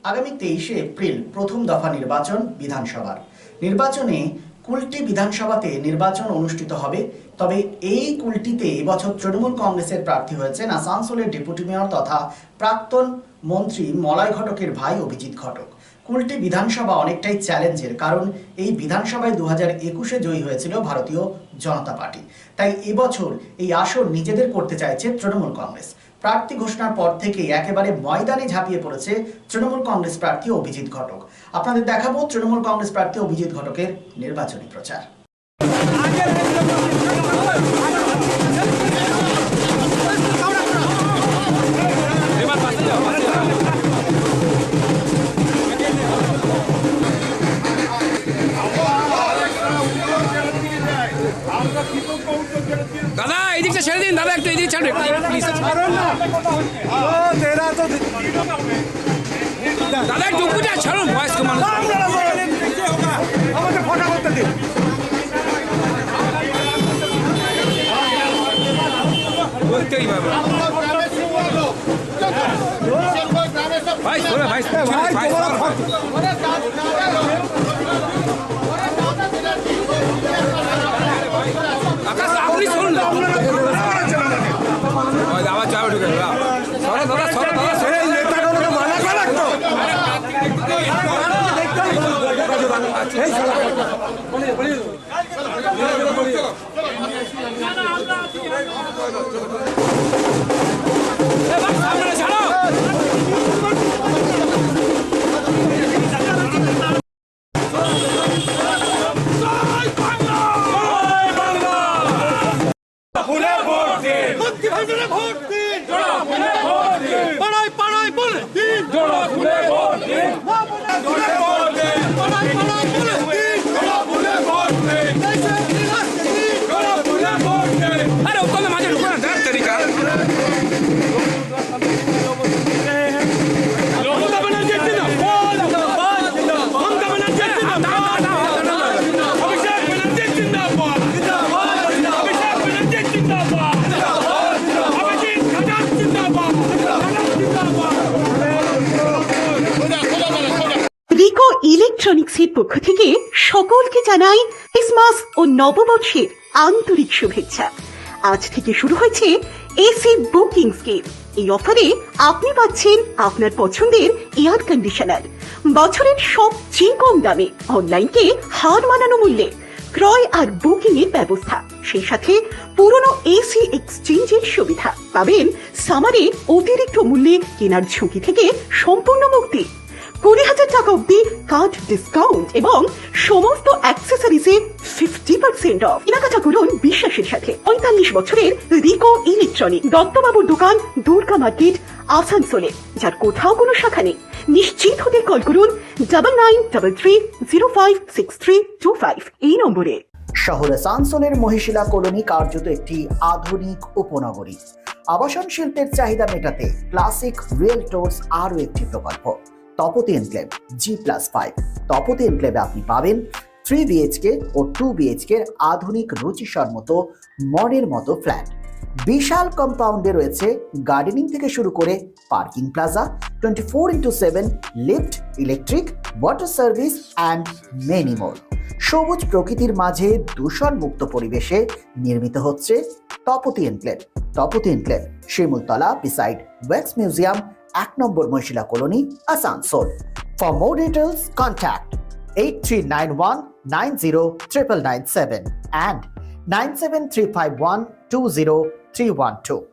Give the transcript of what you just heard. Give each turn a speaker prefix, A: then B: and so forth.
A: আগামী 23শে এপ্রিল প্রথম দফা নির্বাচন বিধানসভার। নির্বাচনে কুলটি বিধানসভাতে নির্বাচন অনুষ্ঠিত হবে। তবে এই কুলটিতে এবছর তৃণমূল কংগ্রেসের প্রার্থী হয়েছেন আসানসোলের ডেপুটি মেয়র তথা প্রাক্তন মন্ত্রী মলয় ঘটকের ভাই অভিজিৎ ঘটক। কুলটি বিধানসভা অনেকটাই চ্যালেঞ্জের, কারণ এই বিধানসভায় 2021-এ জয়ী হয়েছিল ভারতীয় জনতা পার্টি। তাই এবছর এই আসন নিজেদের করতে চাইছে তৃণমূল কংগ্রেস। প্রার্থী ঘোষণার পর থেকে একেবারে ময়দানে ঝাঁপিয়ে পড়েছে তৃণমূল কংগ্রেস প্রার্থী অভিজিৎ ঘটক। আপনাদের দেখাবো তৃণমূল কংগ্রেস প্রার্থী অভিজিৎ ঘটকের নির্বাচনী প্রচার।
B: দাদা এই দিকটা ছেড়ে দিন, দাদা একটু এই দিকে ছাড়ুন প্লিজ। দাদা একটু উপরে ছাড়ুন, বয়স্ক মানুষ
C: আমাকে ফটো করতে দিন।
B: বলতেই পারবে ভাই, ভাই ভাই আপনি শুনুন না, আবার চাপ ঢুকে সরো দাদা, সরো দাদা, সরো।
D: রিকো ইলেকট্রনিক্সের পক্ষ থেকে সকলকে জানাই ক্রিসমাস ও নববর্ষের আন্তরিক শুভেচ্ছা। আজ থেকে শুরু হয়েছে এসি বুকিং স্কিম। এই অফারে আপনি পাচ্ছেন আপনার পছন্দের এয়ার কন্ডিশনার বছরের সবচেয়ে কম দামে, অনলাইনকে হার মানানো মূল্যে ক্রয় আর বুকিং এর ব্যবস্থা, সেই সাথে পুরনো এসি এক্সচেঞ্জের সুবিধা পাবেন। সামারে অতিরিক্ত মূল্যে কেনার ঝুঁকি থেকে সম্পূর্ণ মুক্তি, 20,000 টাকা অব্দি কার্ড ডিসকাউন্ট এবং সমস্ত অ্যাক্সেসরিজে 50% অফ। কেনাকাটা করুন বিশ্বাসের সাথে। 45 বছরের রিকো ইলেকট্রনিক, দত্তবাবুর দোকান, দুর্গা মার্কেট, আসানসোলে, যার কোথাও কোনো শাখা নেই। নিশ্চিত হতে কল করুন 9933056325 এই নম্বরে।
A: শহর আসানসোলের মহিশিলা কলোনি কার্যত একটি আধুনিক উপনগরী। আবাসন শিল্পের চাহিদা মেটাতে ক্লাসিক রিয়েলটরস আরও একটি প্রকল্প, তপতি এনক্লেভ G+5। তপতি এনক্লেভে আপনি পাবেন 3 BHK ও 2 BHK এর আধুনিক রুচিসম্মত মডের মতো ফ্ল্যাট। বিশাল কম্পাউন্ডে রয়েছে গার্ডেনিং থেকে শুরু করে parking plaza, 24x7 lift, electric, water service and many more. সবুজ প্রকৃতির মাঝে দূষণ মুক্ত পরিবেশে নির্মিত হচ্ছে Tapati enclave. Tapati enclave Shimultala beside wax museum, 1 number Mahishila colony, Asansol. For more details contact 8391909997 and 97351203112.